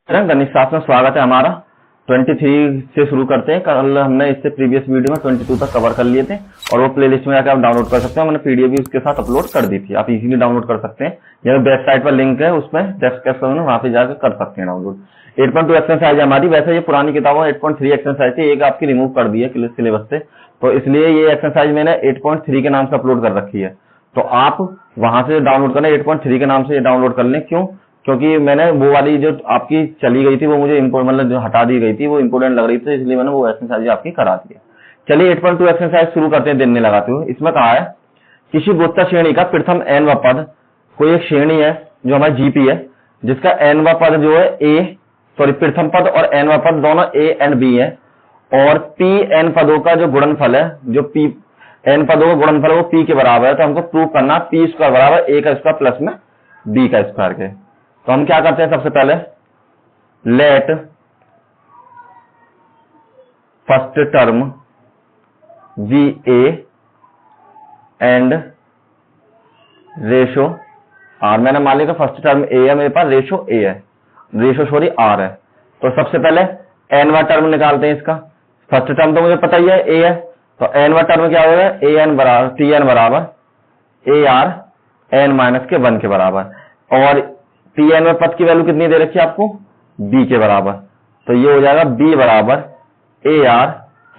गणित शास्त्र में स्वागत है हमारा। 23 से शुरू करते हैं। कल हमने इससे प्रीवियस वीडियो में 22 तक कवर कर लिए थे और वो प्लेलिस्ट में जाकर आप डाउनलोड कर सकते हैं। मैंने पीडीएफ भी उसके साथ अपलोड कर दी थी, आप इजीली डाउनलोड कर सकते हैं। यह वेबसाइट पर लिंक है, उसमें डिस्क्रिप्शन में वहां पे जाकर कर सकते हैं डाउनलोड। 8.2 एक्सरसाइज हमारी, वैसे ये पुरानी किताबों 8.3 एक्सरसाइज थी, एक आपकी रिमूव कर दी है सिलेबस से, तो इसलिए ये एक्सरसाइज मैंने 8.3 के नाम से अपलोड कर रखी है। तो आप वहां से डाउनलोड करना, 8.3 के नाम से डाउनलोड कर लें। क्यों? क्योंकि मैंने वो वाली जो आपकी चली गई थी वो मुझे मतलब जो हटा दी गई थी वो इंपोर्टेंट लग रही थी, इसलिए मैंने वो एक्सरसाइज आपकी करा दी है। चलिए 8.2 एक्सरसाइज शुरू करते हैं दिन में लगाते हुए। इसमें कहा है किसी गुप्ता श्रेणी का प्रथम n व पद, कोई एक श्रेणी है जो हमारी जीपी है, जिसका n व पद जो है प्रथम पद और n व पद दोनों a एंड b है, और p n पदों का जो गुणनफल है, जो p n पदों का गुणनफल है वो p के बराबर है। तो हमको प्रूव करना p स्क्वायर बराबर a का स्क्वायर प्लस में b का स्क्वायर के। तो हम क्या करते हैं, सबसे पहले let first term be a and ratio r. मैंने मान लिया फर्स्ट टर्म ए है, मेरे पास रेशो ए है, रेशो आर है। तो सबसे पहले एनवा टर्म निकालते हैं इसका। फर्स्ट टर्म तो मुझे पता ही है ए है, तो एनवा टर्म क्या होगा, ए एन बराबर टी एन बराबर ए आर एन माइनस के 1 के बराबर, और टी एन में पद की वैल्यू कितनी दे रखी है आपको, बी के बराबर। तो ये हो जाएगा बी बराबर ए आर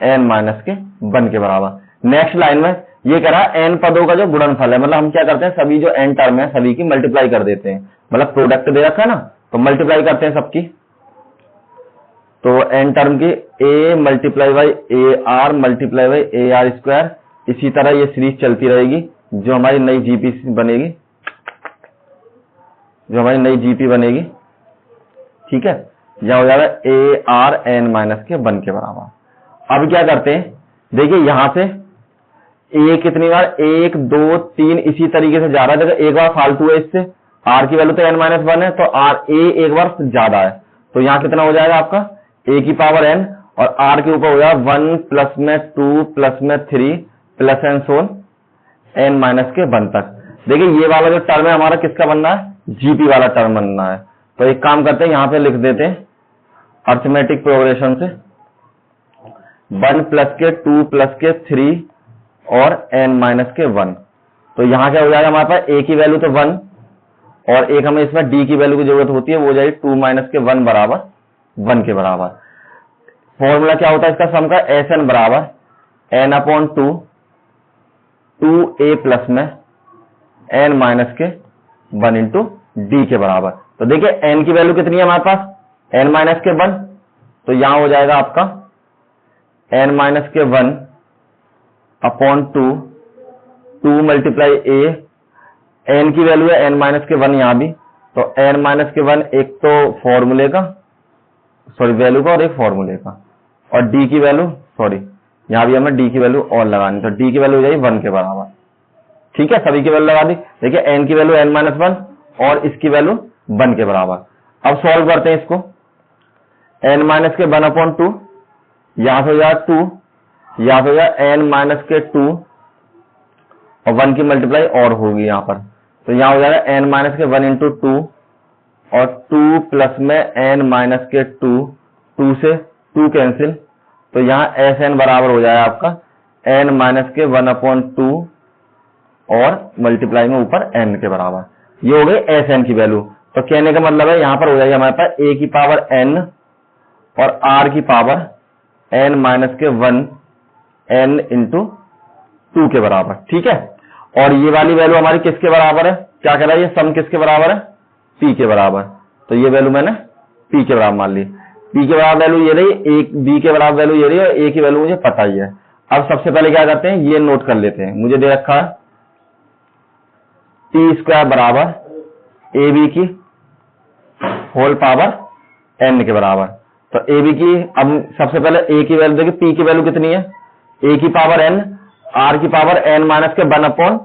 एन माइनस के 1 के बराबर। नेक्स्ट लाइन में ये कह रहा है एन पदों का जो गुणनफल है, मतलब हम क्या करते हैं सभी जो एन टर्म है सभी की मल्टीप्लाई कर देते हैं, मतलब प्रोडक्ट दे रखा है ना तो मल्टीप्लाई करते हैं सबकी। तो एन टर्म की A multiply by A R multiply by A R square. इसी तरह ये सीरीज चलती रहेगी, जो हमारी नई जीपी बनेगी, बनेगी, ठीक है। यह हो जाएगा ए आर एन माइनस के 1 के बराबर। अब क्या करते हैं, देखिए यहां से ए कितनी बार 1 2 3 इसी तरीके से जा रहा है। देखो एक बार फालतू है, इससे आर की वैल्यू तो n माइनस 1 है, तो आर ए एक बार ज्यादा है, तो यहां कितना हो जाएगा आपका a की पावर n, और r के ऊपर हो जाएगा 1 प्लस में 2 प्लस में 3 प्लस एन सोन n माइनस के 1 तक। देखिए ये वाला जो टर्म है हमारा किसका बनना है, जीपी वाला टर्म बनना है। तो एक काम करते हैं, यहां पे लिख देते हैं अर्थमेटिक प्रोग्रेशन से 1 प्लस के 2 प्लस के 3 और n माइनस के 1। तो यहां क्या हो जाएगा हमारे पास, a की वैल्यू तो 1 और एक हमें इसमें d की वैल्यू की जरूरत होती है, वो हो जाएगी 2 माइनस के 1 बराबर 1 के बराबर। फॉर्मूला क्या होता है इसका सम का, एस एन बराबर n अपॉन 2 a प्लस में n माइनस के 1 इंटू डी के बराबर। तो देखिए n की वैल्यू कितनी है हमारे पास, n माइनस के 1, तो यहां हो जाएगा आपका n माइनस के 1 अपॉन 2 मल्टीप्लाई a, n की वैल्यू है n माइनस के 1 यहां भी, तो n माइनस के 1 एक तो फॉर्मूले का वैल्यू का और एक फॉर्मूले का, और d की वैल्यू यहां भी हमें d की वैल्यू और लगानी, तो d की वैल्यू हो जाएगी 1 के बराबर, ठीक है। सभी की वैल्यू लगा दी। देखिए n की वैल्यू n माइनस 1 और इसकी वैल्यू 1 के बराबर। अब सॉल्व करते हैं इसको, n माइनस के 1 अपॉन 2, यहां से हो जाएगा 2, यहां से हो जाएगा n माइनस के 2 और 1 की मल्टीप्लाई और होगी यहां पर, तो यहां हो जाएगा n माइनस के 1 इंटू 2 और 2 प्लस में n माइनस के 2 से 2 कैंसिल, तो यहां एस एन बराबर हो जाएगा आपका n माइनस के 1 अपॉन 2 और मल्टीप्लाई में ऊपर n के बराबर। ये हो गई एस एन की वैल्यू। तो कहने का मतलब है यहां पर हो जाएगी हमारे पास a की पावर n और r की पावर n माइनस के 1 n इंटू 2 के बराबर, ठीक है। और ये वाली वैल्यू हमारी किसके बराबर है, क्या कह रहा है ये सम किसके बराबर है, p के बराबर। तो ये वैल्यू मैंने p के बराबर मान ली, p के बराबर वैल्यू ये रही, एक b के बराबर वैल्यू ये रही, और a की वैल्यू मुझे पता ही है। अब सबसे पहले क्या करते हैं, ये नोट कर लेते हैं, मुझे दे रखा है टी स्क्वायर बराबर ए बी की होल पावर n के बराबर। तो ए बी की, अब सबसे पहले a की वैल्यू देखिए, p की वैल्यू कितनी है, a की पावर n, r की पावर n माइनस के 1 अपॉन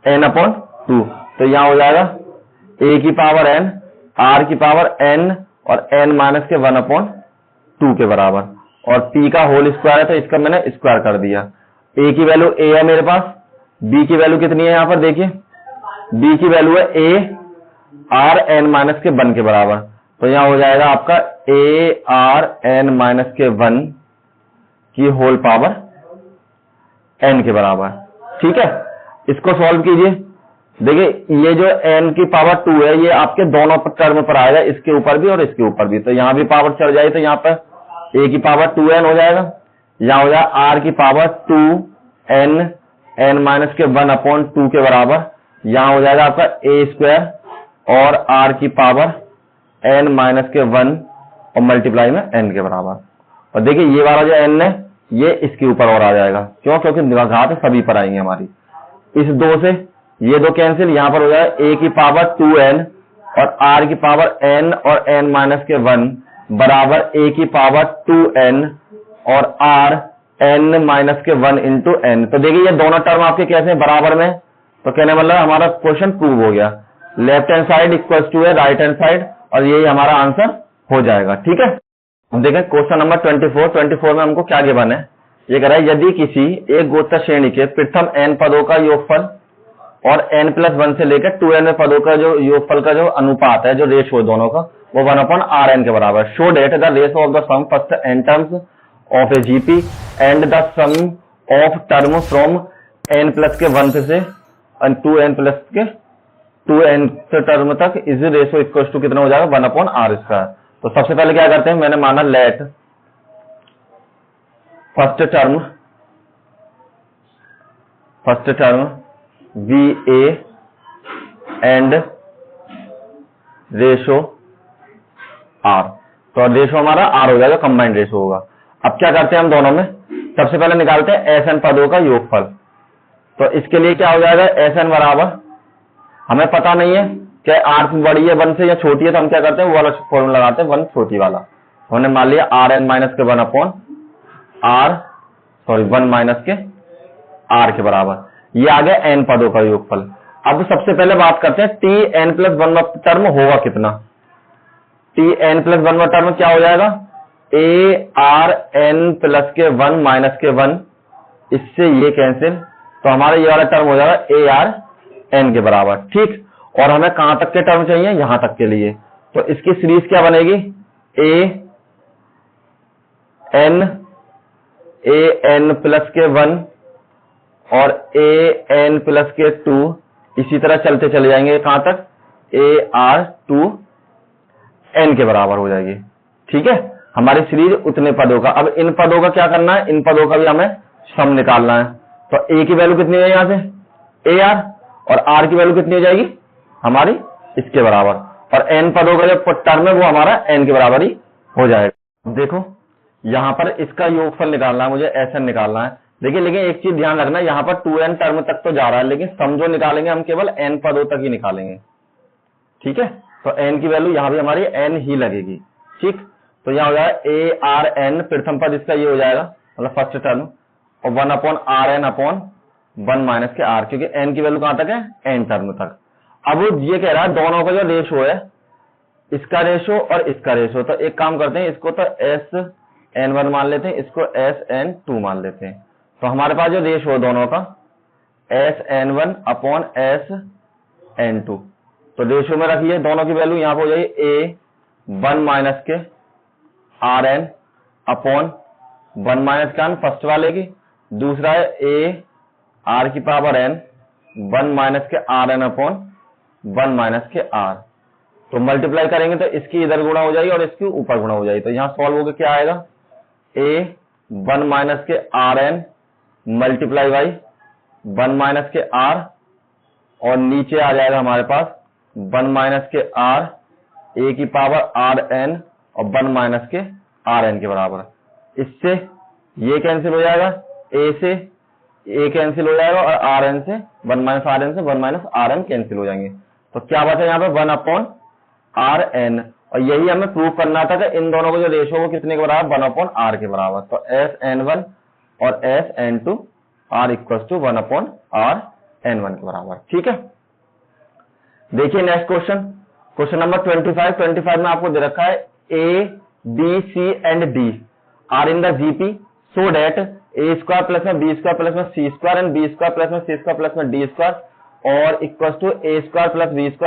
n अपॉन 2, तो यहां हो जाएगा a की पावर n, r की पावर n और n माइनस के 1 अपॉन 2 के बराबर, और p का होल स्क्वायर है तो इसका मैंने स्क्वायर कर दिया। a की वैल्यू a है मेरे पास, b की वैल्यू कितनी है यहां पर देखिए, b की वैल्यू है a आर एन माइनस के 1 के बराबर, तो यहाँ हो जाएगा आपका ARn-1 की होल पावर n के बराबर। ठीक है, इसको सॉल्व कीजिए। देखिए ये जो n की पावर 2 है ये आपके दोनों टर्म पर आएगा, इसके ऊपर भी और इसके ऊपर भी। तो यहाँ भी पावर चढ़ जाए तो यहाँ पर a की पावर 2n हो जाएगा, यहाँ हो जाएगा r की पावर 2n n-1/2 के बराबर। यहाँ हो जाएगा आपका a² और r की पावर n-1 और मल्टीप्लाई में n के बराबर। और देखिए ये वाला जो n है ये इसके ऊपर और आ जाएगा, क्यों? क्योंकि घात सभी पर आएंगे हमारी। इस 2 से ये 2 कैंसिल, यहाँ पर हो जाएगा a की पावर 2n और r की पावर n और n-1 बराबर a की पावर 2n और r n-1 इंटू n। तो देखिए ये दोनों टर्म आपके कैसे हैं? बराबर में। तो कहने मतलब हमारा क्वेश्चन प्रूव हो गया, left hand side equal to है राइट हैंड साइड, और यही हमारा आंसर हो जाएगा। ठीक है, हम देखें क्वेश्चन नंबर 24 में हमको क्या गिवन है। ये कह रहा है यदि किसी एक गोचर श्रेणी के प्रथम n पदों का योगफल और n+1 से लेकर 2n पदों का जो योगफल का जो अनुपात है, जो रेशो है दोनों का, वो 1/Rn के बराबर। Show that the ratio of the sum first n terms of a GP and the sum of term from n+1 से 2n टर्म तक इज रेशो इक्वल टू कितना हो जाएगा? 1/R²। तो सबसे पहले क्या करते हैं, मैंने माना late first term VA and ratio R। तो रेशो हमारा R हो जाएगा, कंबाइंड रेशो होगा। अब क्या करते हैं हम दोनों में, सबसे पहले निकालते हैं SN पदों का योगफल। तो इसके लिए क्या हो जाएगा? SN बराबर, हमें पता नहीं है क्या R बड़ी है 1 से या छोटी है, तो हम क्या करते हैं वो वाला फॉर्मूला लगाते हैं, 1 छोटी वाला। हमने मान लिया1 के बराबर। ये आ गया n पदों का योगफल। अब सबसे पहले बात करते हैं Tn+1 टर्म होगा कितना। Tn+1 टर्म क्या हो जाएगा? ARn+1 इससे ये कैंसिल, तो हमारा ये वाला टर्म हो जाएगा ARn के बराबर। ठीक, और हमें कहां तक के टर्म चाहिए? यहां तक के लिए। तो इसकी सीरीज क्या बनेगी? AN+1 और AN+2 इसी तरह चलते चले जाएंगे कहां तक? AR2n के बराबर हो जाएगी। ठीक है, हमारी सीरीज उतने पदों का। अब इन पदों का क्या करना है? इन पदों का भी हमें सम निकालना है। तो a की वैल्यू कितनी है यहां से? AR, और r की वैल्यू कितनी हो जाएगी हमारी? इसके बराबर। और n पदों का जो टर्म है वो हमारा n के बराबर ही हो जाएगा। देखो यहां पर इसका योगफल निकालना है मुझे, SN निकालना है। देखिए लेकिन एक चीज ध्यान रखना, यहाँ पर 2n टर्म तक तो जा रहा है, लेकिन सम जो निकालेंगे हम केवल n पदों तक ही निकालेंगे। ठीक है, तो n की वैल्यू यहाँ भी हमारी n ही लगेगी। ठीक, तो यहाँ हो जाएगा ARn, प्रथम पद इसका ये हो जाएगा, मतलब फर्स्ट टर्म, और 1/Rn/1 - क्योंकि n की वैल्यू कहां तक है? n टर्म तक। अब ये कह रहा है दोनों का जो रेशो है, इसका रेशो और इसका रेशो, तो एक काम करते हैं, इसको तो SN1 मान लेते हैं, इसको SN2 मान लेते हैं। तो हमारे पास जो रेशो है दोनों का SN1/SN2, तो रेशो में रखिए दोनों की वैल्यू, यहां पर हो जाएगी A1-Rn/1 फर्स्ट वाले की, दूसरा है AR⁻n/1 तो मल्टीप्लाई करेंगे तो इसकी इधर गुणा हो जाएगी और इसकी ऊपर गुणा हो जाएगी। तो यहां सॉल्व होकर क्या आएगा? A1-Rn मल्टीप्लाई बाई 1-R, और नीचे आ जाएगा हमारे पास 1-R A की पावर Rn और 1-Rn के बराबर। इससे ये कैंसिल हो जाएगा, A से A कैंसिल हो जाएगा और Rn से 1-Rn से 1-Rn कैंसिल हो जाएंगे। तो क्या बचा यहाँ पे? 1/Rn, और यही हमें प्रूव करना था कि इन दोनों को जो रेशो वो कितने के बराबर? 1/R के बराबर। तो SN1 और SN2 R = 1/Rn1 के बराबर। ठीक है, देखिए नेक्स्ट क्वेश्चन नंबर 25 में आपको दे रखा है A, B, C and D are in the GP so that A² + B² + C² and B² + C² + D² और equal to A² + B² +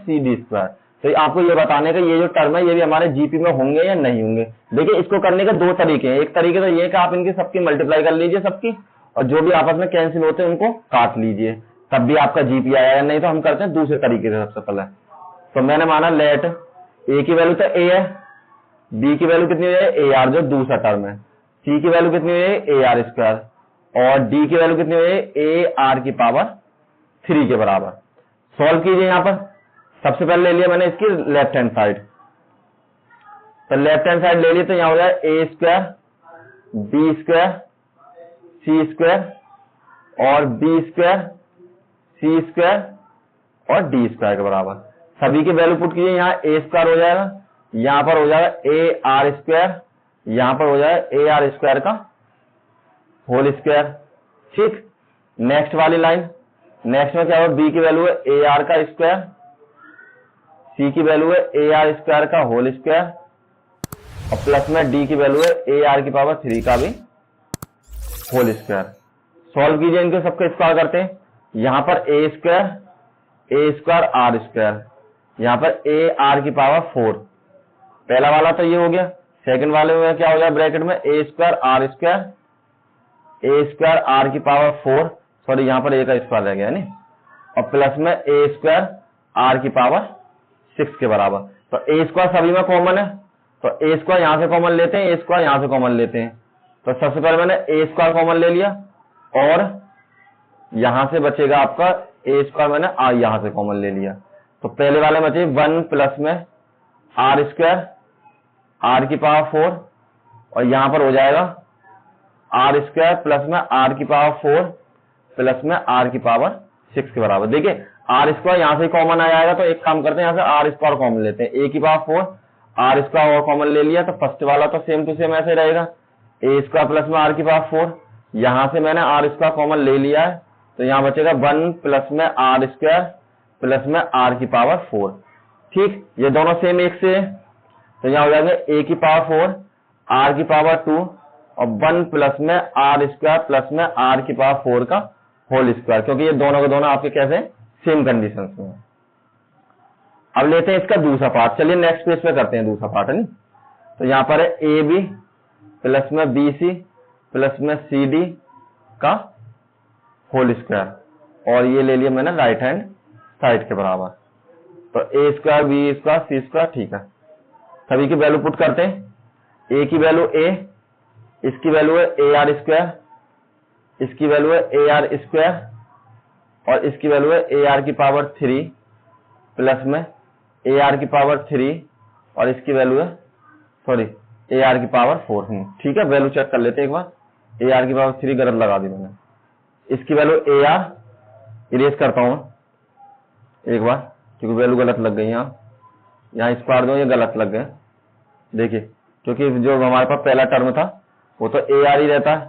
CD²। तो आपको ये बताने का ये जो टर्म है ये भी हमारे जीपी में होंगे या नहीं होंगे। देखिए इसको करने के दो तरीके हैं। एक तरीके तो ये है कि आप इनकी सबकी मल्टीप्लाई कर लीजिए सबकी, और जो भी आपस में कैंसिल होते हैं उनको काट लीजिए, तब भी आपका जीपी आएगा। नहीं तो हम करते हैं दूसरे तरीके से। सबसे पहले तो मैंने माना लेट ए की वैल्यू तो ए है, बी की वैल्यू कितनी है ए आर जो दूसरा टर्म है, सी की वैल्यू कितनी है ए आर स्क्वायर, और डी की वैल्यू कितनी है ए आर की पावर 3 के बराबर। सॉल्व कीजिए। यहां पर सबसे पहले ले लिया मैंने इसकी लेफ्ट हैंड साइड, तो लेफ्ट हैंड साइड ले ली तो यहां हो जाए ए स्क्वायर बी स्क्वायर सी स्क्वायर और बी स्क्वायर सी स्क्वायर और डी स्क्वायर के बराबर। सभी की वैल्यू पुट कीजिए। यहाँ ए स्क्वायर हो जाएगा, यहां पर हो जाएगा ए आर स्क्वायर, यहां पर हो जाएगा ए आर स्क्वायर का होल स्क्वायर। ठीक, नेक्स्ट वाली लाइन, नेक्स्ट में क्या होगा, बी की वैल्यू है ए आर का स्क्वायर, सी की वैल्यू है ए आर स्क्वायर का होल स्क्वायर, और प्लस में डी की वैल्यू है ए आर की पावर 3 का भी होल स्क्वायर। सॉल्व कीजिए इनके सबके स्क्वायर करते हैं। यहां पर ए स्क्वायर आर स्क्वायर, यहां पर ए आर की पावर 4, पहला वाला तो ये हो गया। सेकंड वाले में क्या हो गया ब्रैकेट में ए स्क्वायर आर की पावर 4, सॉरी यहां पर ए का स्क्वायर रह गया नहीं, और प्लस में ए स्क्वायर आर की पावर 6 के बराबर। तो ए स्क्वायर सभी में कॉमन है, तो ए स्क्वायर यहां से कॉमन लेते हैं, ए स्क्वायर यहां से कॉमन लेते हैं। तो सबसे पहले मैंने ए स्क्वायर कॉमन ले लिया, और यहां से बचेगा आपका ए स्क्वायर, मैंने यहां से कॉमन ले लिया। तो पहले वाले बचे 1 प्लस में आर स्क्वायर आर की पावर 4, और यहां पर हो जाएगा आर स्क्वायर प्लस में आर की पावर 4 प्लस में आर की पावर 6 के बराबर। देखिए आर स्क्वायर यहां से कॉमन आ जाएगा, तो एक काम करते हैं, यहां से आर स्क्वायर कॉमन लेते हैं, ए की पावर 4 आर स्क्वायर और कॉमन ले लिया, तो फर्स्ट वाला तो सेम टू सेम ऐसे रहेगा, ए स्क्वायर प्लस में आर की पावर 4, यहां से मैंने आर स्क्वायर कॉमन ले लिया है, तो यहां बचेगा 1 प्लस में आर स्क्वायर प्लस में आर की पावर 4। ठीक, ये दोनों सेम एक से है, तो यहां हो जाएंगे ए की पावर 4 आर की पावर 2 और 1 प्लस में आर स्क्वायर प्लस में आर की पावर 4 का होल स्क्वायर, क्योंकि ये दोनों के दोनों आपके कैसे सेम कंडीशन में। अब लेते हैं इसका दूसरा पार्ट। चलिए नेक्स्ट पेज पे करते हैं दूसरा पार्ट, है नहीं। तो यहां पर है ए बी प्लस में बी सी प्लस में सी डी का होल स्क्वायर, और ये ले लिया मैंने राइट हैंड साइड के बराबर। तो ए स्क्वायर बी स्क्वायर सी स्क्वायर, ठीक है। सभी की वैल्यू पुट करते हैं। ए की वैल्यू ए, इसकी वैल्यू है ए आर स्क्वायर, इसकी वैल्यू है ए आर स्क्वायर, और इसकी वैल्यू है ए आर की पावर 3 प्लस में ए आर की पावर 3, और इसकी वैल्यू है सॉरी ए आर की पावर 4। ठीक है, वैल्यू चेक कर लेते हैं एक बार। ए आर की पावर 3 गलत लगा दी मैंने, इसकी वैल्यू ए आर इरेज करता हूं एक बार, क्योंकि वैल्यू गलत लग गई। यहाँ स्क्वायर दो, ये गलत लग गए। देखिए क्योंकि जो हमारे पास पहला टर्म था वो तो ए आर ही रहता है,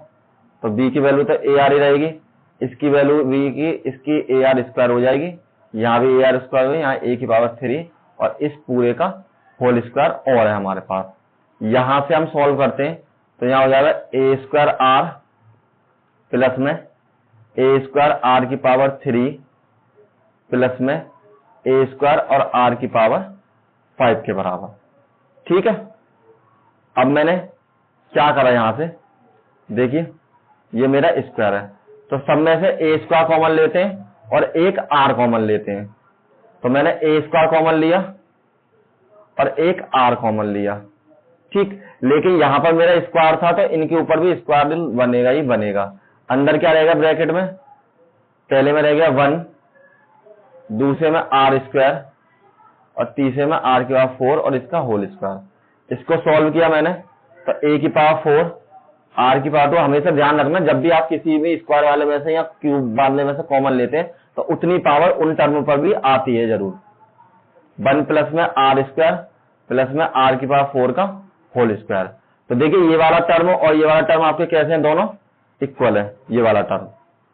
तो बी की वैल्यू तो ए आर ही रहेगी, इसकी वैल्यू बी की इसकी ए आर स्क्वायर हो जाएगी, यहाँ भी ए आर स्क्वायर हुई, यहाँ ए की पावर 3 और इस पूरे का होल स्क्वायर और है हमारे पास। यहां से हम सॉल्व करते हैं, तो यहाँ हो जाएगा ए स्क्वायर आर प्लस में ए स्क्वायर आर की पावर 3 प्लस में ए स्क्वायर और आर की पावर 5 के बराबर। ठीक है, अब मैंने क्या करा, यहां से देखिए ये मेरा स्क्वायर है, तो सब में से ए स्क्वायर कॉमन लेते हैं और एक आर कॉमन लेते हैं। तो मैंने ए स्क्वायर कॉमन लिया और एक आर कॉमन लिया। ठीक, लेकिन यहां पर मेरा स्क्वायर था तो इनके ऊपर भी स्क्वायर बनेगा ही बनेगा। अंदर क्या रहेगा ब्रैकेट में, पहले में रहेगा 1, दूसरे में आर स्क्वायर और तीसरे में आर की पावर 4 और इसका होल स्क्वायर। इसको सॉल्व किया मैंने, तो ए की पावर 4 आर की पावर 2। हमेशा ध्यान रखना जब भी आप किसी भी स्क्वायर वाले में से या क्यूब वाले में से कॉमन लेते हैं तो उतनी पावर उन टर्म पर भी आती है जरूर। 1 प्लस में आर स्क्वायर प्लस में आर की पावर 4 का होल स्क्वायर। तो देखिए ये वाला टर्म और ये वाला टर्म आपके कैसे हैं, दोनों इक्वल है, ये वाला टर्म।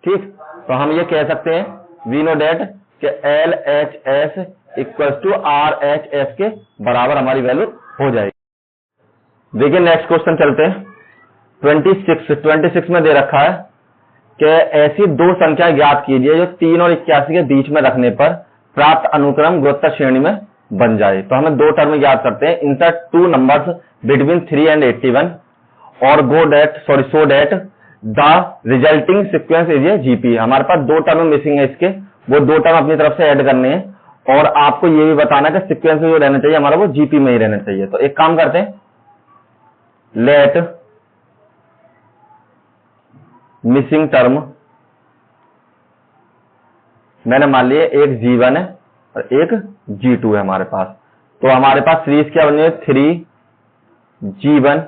ठीक, तो हम ये कह सकते हैं वी नो डेट कि L H S equals to R H S के बराबर हमारी वैल्यू हो जाएगी। देखिए नेक्स्ट क्वेश्चन चलते हैं। 26 में दे रखा है कि ऐसी दो संख्या ज्ञात कीजिए जो 3 और 81 के बीच में रखने पर प्राप्त अनुक्रम गुणोत्तर श्रेणी में बन जाए। तो हमें दो टर्म याद करते हैं, insert two numbers between 3 and 81 और so that the resulting sequence is a GP. हमारे पास दो टर्म मिसिंग है इसके, वो दो टर्म अपनी तरफ से ऐड करने हैं और आपको ये भी बताना कि सीक्वेंस में जो रहना चाहिए हमारा वो जीपी में ही रहना चाहिए। तो एक काम करते हैं, लेट मिसिंग टर्म, मैंने मान लिया एक G1 है और एक G2 है हमारे पास। तो हमारे पास सीरीज क्या बनी है, 3G1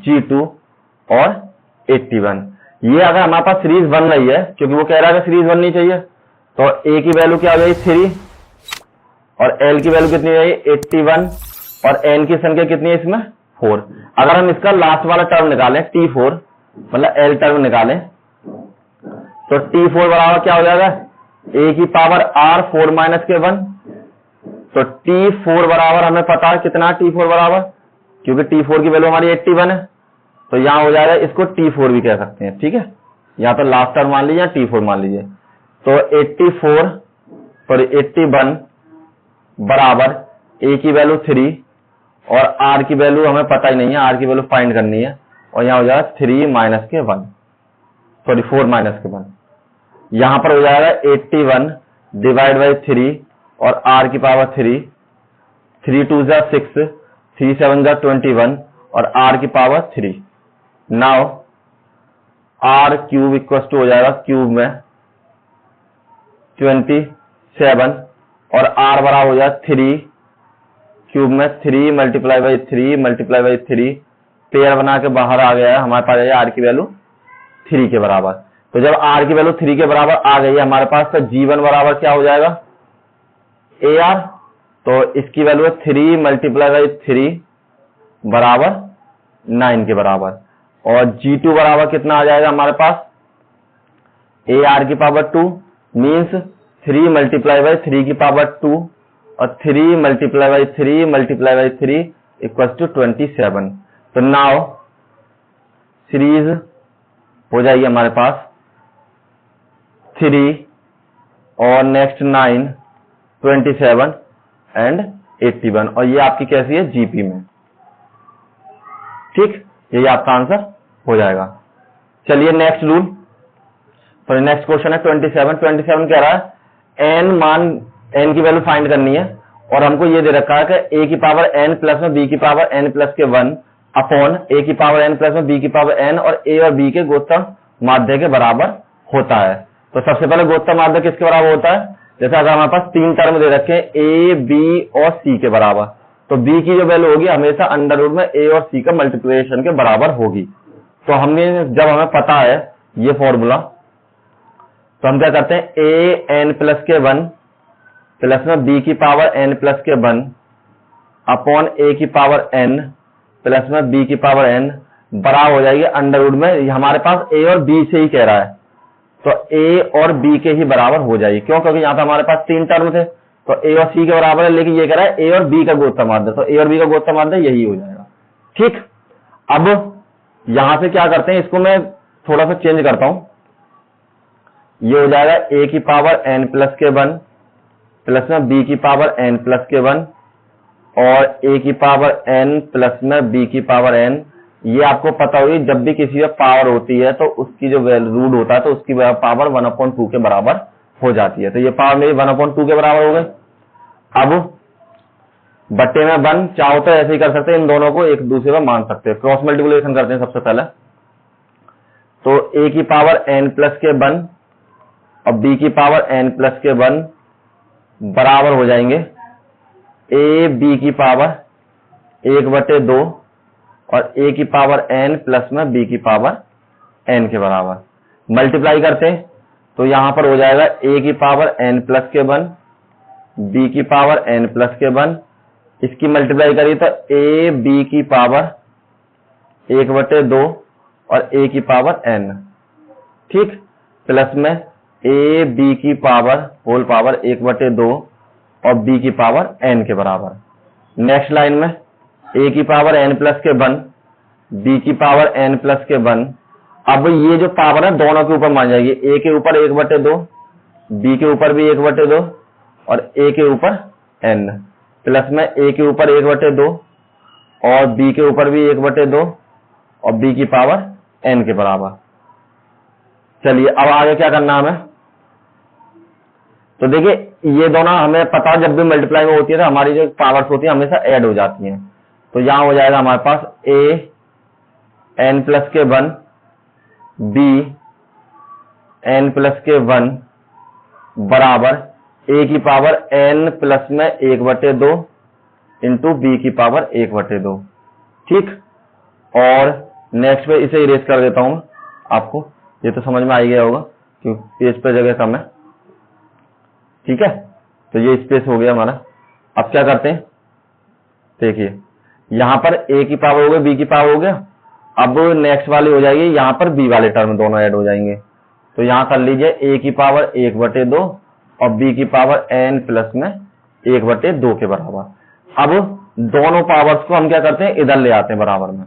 G2 और 81। ये अगर हमारे पास सीरीज बन रही है, क्योंकि वो कह रहा है सीरीज बननी चाहिए, तो A की वैल्यू क्या हो जाएगी 3 और L की वैल्यू कितनी है 81 और N की संख्या कितनी है इसमें 4। अगर हम इसका लास्ट वाला टर्म निकालें T4, मतलब L टर्म निकालें, तो T4 बराबर क्या हो जाएगा A की पावर R 4 माइनस के 1। तो T4 बराबर हमें पता है कितना T4 बराबर, क्योंकि T4 की वैल्यू हमारी 81 है, तो यहां हो जाएगा, इसको T4 भी कह सकते हैं, ठीक है। या तो लास्ट टर्म मान लीजिए या T4 मान लीजिए। तो 81 बराबर A की वैल्यू 3 और R की वैल्यू हमें पता ही नहीं है, R की वैल्यू फाइंड करनी है, और यहां हो जाएगा 4 माइनस के 1। यहां पर हो जाएगा 81 डिवाइड बाई 3 और R की पावर 3, 3 2 जा 6, 3 7 जा 21 और R की power 3। Now R cube equal to हो जाएगा क्यूब में 27 और R बराबर हो जाएगा 3 क्यूब में 3 मल्टीप्लाई बाई 3 पेयर बना के बाहर आ गया है, हमारे पास है R की वैल्यू 3 के बराबर। तो जब R की वैल्यू 3 के बराबर आ गई है हमारे पास, तो G1 बराबर क्या हो जाएगा AR, तो इसकी वैल्यू है 3 मल्टीप्लाई बाई 3 बराबर 9 के बराबर। और G2 बराबर कितना आ जाएगा हमारे पास AR की पावर 2 मीन्स 3 मल्टीप्लाई बाई 3 की पावर 2 और 3 मल्टीप्लाई बाई 3 इक्वल टू 27। तो नाउ सीरीज हो जाएगी हमारे पास 3 और नेक्स्ट 9, 27 एंड 81, और ये आपकी कैसी है जीपी में, ठीक, ये आपका आंसर हो जाएगा। चलिए नेक्स्ट रूल, तो नेक्स्ट क्वेश्चन है 27 कह रहा है n की वैल्यू फाइंड करनी है और हमको ये दे रखा है कि a की पावर n प्लस में b की पावर n प्लस के 1 अपॉन a की पावर n प्लस में b की पावर n और a और b के गोत्तम माध्य के बराबर होता है। तो सबसे पहले गोत्तम माध्य किसके बराबर होता है, जैसे अगर हमारे पास तीन टर्म दे रखे हैं a b और c के बराबर, तो b की जो वैल्यू होगी हमेशा अंडर रूट में a और c का मल्टीप्लिकेशन के बराबर होगी। तो हमने जब हमें पता है ये फॉर्मूला, तो हम क्या करते हैं a n प्लस के 1 प्लस में b की पावर n प्लस के 1 अपॉन a की पावर n प्लस में b की पावर n बराबर हो जाएगी अंडर रूट में, हमारे पास a और b से ही कह रहा है, तो a और b के ही बराबर हो जाएगी। क्यों, क्योंकि यहाँ पे हमारे पास तीन टर्म थे, तो a और c के बराबर है, लेकिन ये कह रहा है a और b का गोत्तम माध्य, तो a और b का गोत्तम माध्य यही हो जाएगा। ठीक, अब यहां से क्या करते हैं, इसको मैं थोड़ा सा चेंज करता हूं, ये हो जाएगा a की पावर n प्लस के 1 प्लस में b की पावर n प्लस के 1 और a की पावर n प्लस में b की पावर n। ये आपको पता होगी जब भी किसी में पावर होती है तो उसकी जो रूट होता है तो उसकी पावर 1/2 के बराबर हो जाती है। तो ये पावर मेरी 1/2 के बराबर हो गई। अब बट्टे में 1 चाहो तो ऐसे ही कर सकते हैं, इन दोनों को एक दूसरे पर मान सकते हैं। क्रॉस मल्टीप्लिकेशन करते हैं सबसे पहले, तो a की पावर n प्लस के 1 और b की पावर n प्लस के 1 बराबर हो जाएंगे a b की पावर 1/2 और a की पावर n प्लस में b की पावर n के बराबर। मल्टीप्लाई करते हैं तो यहां पर हो जाएगा a की पावर n प्लस के 1 b की पावर n प्लस के 1, इसकी मल्टीप्लाई करिए तो a b की पावर 1/2 और a की पावर n, ठीक, प्लस में a b की पावर होल पावर 1/2 और b की पावर n के बराबर। नेक्स्ट लाइन में a की पावर n प्लस के 1 b की पावर n प्लस के 1। अब ये जो पावर है दोनों के ऊपर मान जाएगी, a के ऊपर 1/2, b के ऊपर भी 1/2 और a के ऊपर n। प्लस में a के ऊपर 1/2 और b के ऊपर भी 1/2 और b की पावर n के बराबर। चलिए अब आगे क्या करना हमें, तो देखिए ये दोनों हमें पता जब भी मल्टीप्लाई में होती है तो हमारी जो पावर्स होती है हमेशा ऐड हो जाती हैं। तो यहां हो जाएगा हमारे पास a n प्लस के 1 b n प्लस के 1 बराबर a की पावर n प्लस में 1/2 इंटू b की पावर 1/2। ठीक, और नेक्स्ट पे इसे इरेज कर देता हूं आपको, ये तो समझ में आ गया होगा क्योंकि पेज पे जगह कम है। ठीक है, तो ये स्पेस हो गया हमारा। अब क्या करते हैं, देखिए यहां पर a की पावर हो गई, b की पावर हो गया। अब नेक्स्ट वाली हो जाएगी, यहां पर b वाले टर्म दोनों ऐड हो जाएंगे। तो यहां कर लीजिए a की पावर 1/2 और b की पावर n प्लस में 1/2 के बराबर। अब दोनों पावर्स को हम क्या करते हैं, इधर ले आते हैं बराबर में।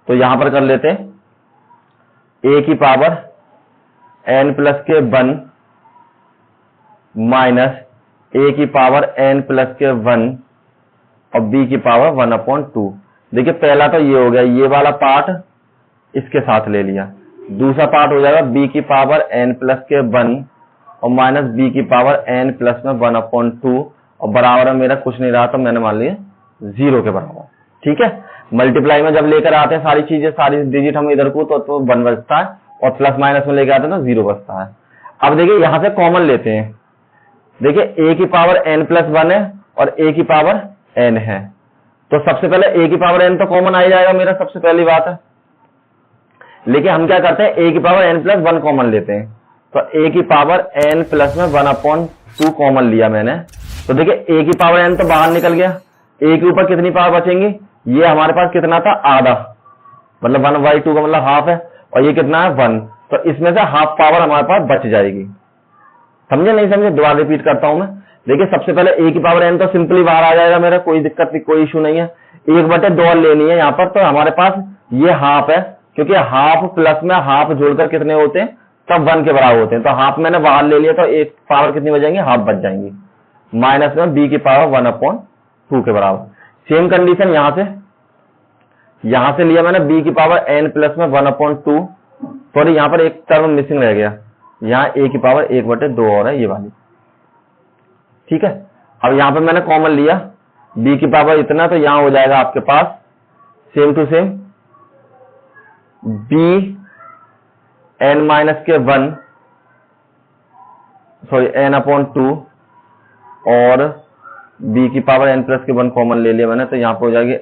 तो यहां पर कर लेते हैं a की पावर n प्लस के 1 माइनस a की पावर n प्लस के 1 और b की पावर 1/2। देखिए पहला तो ये हो गया, ये वाला पार्ट इसके साथ ले लिया। दूसरा पार्ट हो जाएगा b की पावर n प्लस के 1 और माइनस b की पावर n प्लस में 1/2 और बराबर में मेरा कुछ नहीं रहा तो मैंने मान लिया 0 के बराबर। ठीक है, मल्टीप्लाई में जब लेकर आते हैं सारी चीजें, सारी डिजिट हम इधर को तो 1 बचता है और प्लस माइनस में लेकर आते हैं तो 0 बचता है। अब देखिए यहां से कॉमन लेते हैं, देखिए a की पावर n प्लस 1 है और a की पावर n है। तो सबसे पहले a की पावर n तो कॉमन आ ही जाएगा मेरा, सबसे पहली बात है। लेकिन हम क्या करते हैं, a की पावर n प्लस 1 कॉमन लेते हैं। तो a की पावर n प्लस में 1/2 कॉमन लिया मैंने। तो देखिए a की पावर n तो बाहर निकल गया, a के ऊपर कितनी पावर बचेंगी, ये हमारे पास कितना था, आधा, मतलब 1/2 का मतलब हाफ है, और ये कितना है 1। तो इसमें से हाफ पावर हमारे पास बच जाएगी। समझे नहीं समझे, दोबारा रिपीट करता हूं मैं। देखिए सबसे पहले a की पावर n तो सिंपली बाहर आ जाएगा मेरा, कोई दिक्कत नहीं, कोई इशू नहीं है। 1/2 लेनी है यहाँ पर, तो हमारे पास ये हाफ है, क्योंकि हाफ प्लस में हाफ जोड़कर कितने होते हैं, तब 1 के बराबर होते हैं। तो हाफ मैंने बाहर ले लिया, तो एक पावर कितनी बच जाएंगी, हाफ बच जाएंगी। माइनस में b की पावर 1/2 के बराबर। सेम कंडीशन यहां से लिया मैंने b की पावर n प्लस में 1/2। सॉरी यहां पर एक टर्म मिसिंग रह गया, यहाँ a की पावर 1/2 और है ये वाली। ठीक है, अब यहां पर मैंने कॉमन लिया b की पावर इतना, तो यहां हो जाएगा आपके पास same to same b n minus के 1 सॉरी n/2 और b की पावर n प्लस के 1 कॉमन ले लिया मैंने। तो यहाँ पे हो जाएगी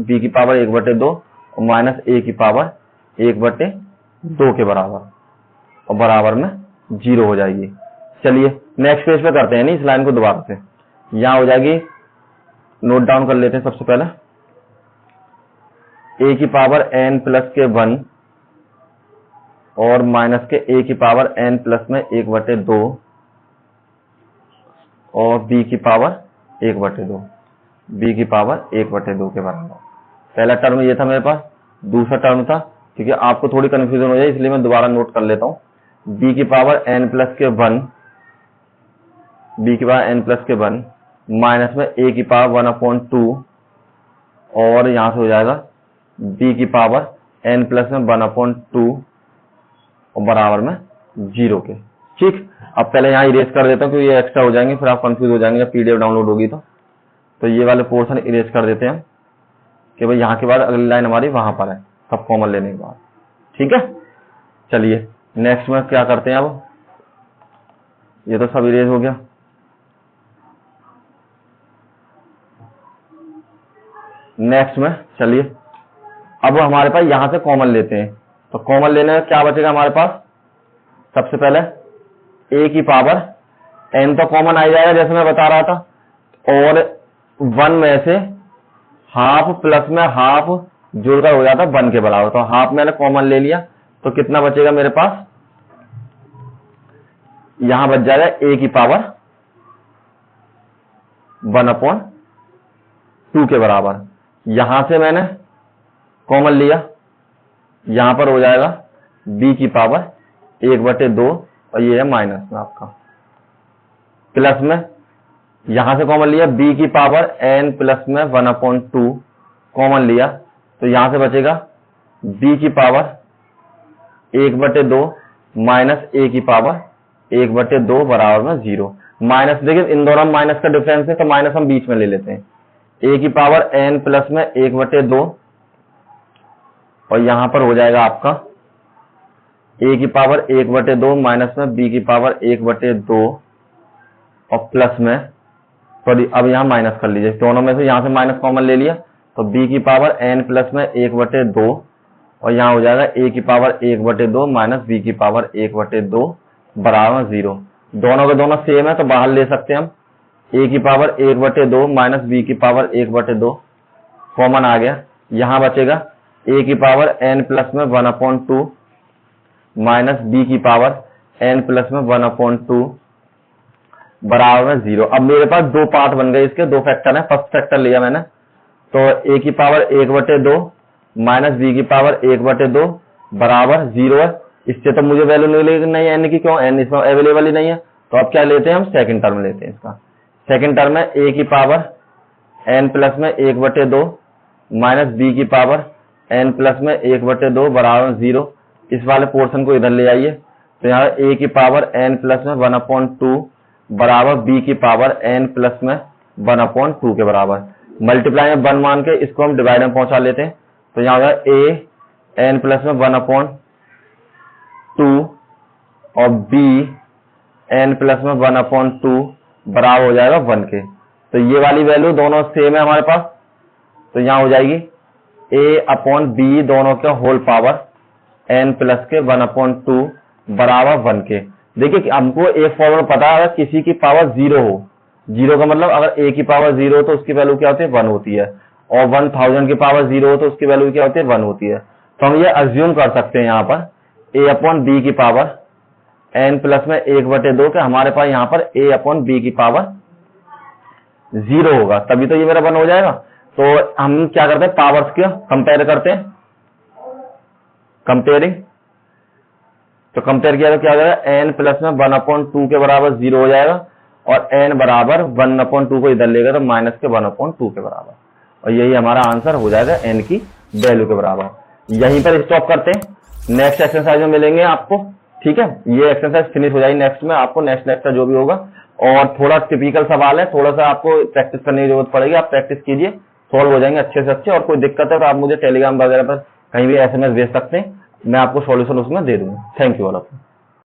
b की पावर 1/2 और माइनस a की पावर 1/2 के बराबर, और बराबर में 0 हो जाएगी। चलिए नेक्स्ट पेज पे करते हैं, नहीं इस लाइन को दोबारा से। यहां हो जाएगी, नोट डाउन कर लेते हैं सबसे पहले, a की पावर n प्लस के 1 और माइनस के a की पावर n प्लस में 1/2 और b की पावर 1/2, b की पावर 1/2 के बराबर। पहला टर्म ये था मेरे पास, दूसरा टर्म था, क्योंकि आपको थोड़ी कंफ्यूजन हो जाए इसलिए मैं दोबारा नोट कर लेता हूं। b की पावर n प्लस के 1, b की पावर n प्लस के 1 माइनस में a की पावर 1/2 और यहां से हो जाएगा b की पावर n प्लस में 1/2 और बराबर में 0 के। ठीक, अब पहले यहाँ इरेज कर देता हूँ क्योंकि ये एक्स्ट्रा हो जाएंगे, फिर आप कंफ्यूज हो जाएंगे जब पीडीएफ डाउनलोड होगी तो ये वाले पोर्शन इरेज कर देते हैं कि भाई यहाँ के बाद अगली लाइन हमारी वहां पर है, सब कॉमन लेने के बाद। ठीक है, चलिए नेक्स्ट में क्या करते हैं, अब ये तो सब इरेज हो गया। नेक्स्ट में चलिए अब हमारे पास यहां से कॉमन लेते हैं। तो कॉमन लेने में क्या बचेगा हमारे पास, सबसे पहले a की पावर n तो कॉमन आ जाएगा जैसे मैं बता रहा था, और 1 में से हाफ प्लस में हाफ जोड़कर हो जाता 1 के बराबर। तो हाफ मैंने कॉमन ले लिया, तो कितना बचेगा मेरे पास, यहां बच जाएगा a की पावर 1/2 के बराबर। यहां से मैंने कॉमन लिया, यहां पर हो जाएगा b की पावर 1/2 और ये है माइनस में आपका, प्लस में यहां से कॉमन लिया, b की पावर n प्लस में 1/2 कॉमन लिया, तो यहां से बचेगा b की पावर 1/2 माइनस a की पावर 1/2 बराबर में 0। माइनस, देखिए इन दोनों में माइनस का डिफरेंस है तो माइनस हम बीच में ले लेते हैं। a की पावर n प्लस में 1/2 और यहां पर हो जाएगा आपका a की पावर 1/2 माइनस में b की पावर 1/2 और प्लस में, सॉरी अब यहां माइनस कर लीजिए, दोनों में से यहां से माइनस कॉमन ले लिया तो b की पावर n प्लस में 1/2 और यहां हो जाएगा a की पावर 1/2 माइनस b की पावर 1/2 बराबर 0। दोनों के दोनों सेम है तो बाहर ले सकते हैं हम, a की पावर 1/2 माइनस b की पावर 1/2 कॉमन आ गया। यहां बचेगा a की पावर n प्लस में 1/2 माइनस b की पावर n प्लस में 1/2 बराबर में 0। अब मेरे पास दो पार्ट बन गए, इसके दो फैक्टर हैं। फर्स्ट फैक्टर लिया मैंने तो a की पावर 1/2 माइनस b की पावर 1/2 बराबर 0 है। इससे तो मुझे वैल्यू नहीं नहीं है n की, क्यों, n इसमें अवेलेबल ही नहीं है। तो अब क्या लेते हैं हम, सेकंड टर्म लेते हैं। इसका सेकंड टर्म है a की पावर n प्लस में 1/2 माइनस b की पावर n प्लस में 1/2 बराबर 0। इस वाले पोर्शन को इधर ले आइए तो यहाँ a की पावर n प्लस में 1/2 बराबर b की पावर n प्लस में 1/2 के बराबर। मल्टीप्लाई में 1 मान के इसको हम डिवाइड में पहुंचा लेते हैं तो यहाँ होगा a n प्लस में 1/2 और b n प्लस में 1/2 बराबर हो जाएगा 1 के। तो ये वाली वैल्यू दोनों सेम है हमारे पास, तो यहाँ हो जाएगी a/b दोनों के होल पावर n प्लस के 1/2 बराबर 1 के। देखिए कि हमको एक फॉर्मूला पता है, अगर किसी की पावर 0 हो, 0 का मतलब अगर a की पावर 0 हो तो उसकी वैल्यू क्या होती है, 1 होती है, और 1000 की पावर 0 हो तो उसकी वैल्यू क्या होती है, 1 होती है। तो हम ये अज्यूम कर सकते हैं यहाँ पर a/b की पावर n प्लस में 1/2 के हमारे पास यहाँ पर a/b की पावर 0 होगा, तभी तो ये मेरा 1 हो जाएगा। तो हम क्या करते हैं, पावर्स के कंपेयर करते हैं, कंपेयरिंग। तो कंपेयर किया तो क्या हो जाएगा, n प्लस में 1/2 के बराबर 0 हो जाएगा और n बराबर 1/2 को इधर लेगा तो माइनस के 1/2 के बराबर, और यही हमारा आंसर हो जाएगा n की वैल्यू के बराबर। यहीं पर स्टॉप करते हैं, नेक्स्ट एक्सरसाइज में मिलेंगे आपको, ठीक है। ये एक्सरसाइज फिनिश हो जाएगी, नेक्स्ट में आपको नेक्स्ट का जो भी होगा, और थोड़ा टिपिकल सवाल है, थोड़ा सा आपको प्रैक्टिस करने की जरूरत पड़ेगी। आप प्रैक्टिस कीजिए, सॉल्व हो जाएंगे अच्छे से अच्छे। और कोई दिक्कत है तो आप मुझे टेलीग्राम वगैरह पर कहीं भी SMS भेज सकते हैं, मैं आपको सॉल्यूशन उसमें दे दूंगा। Thank you all of you.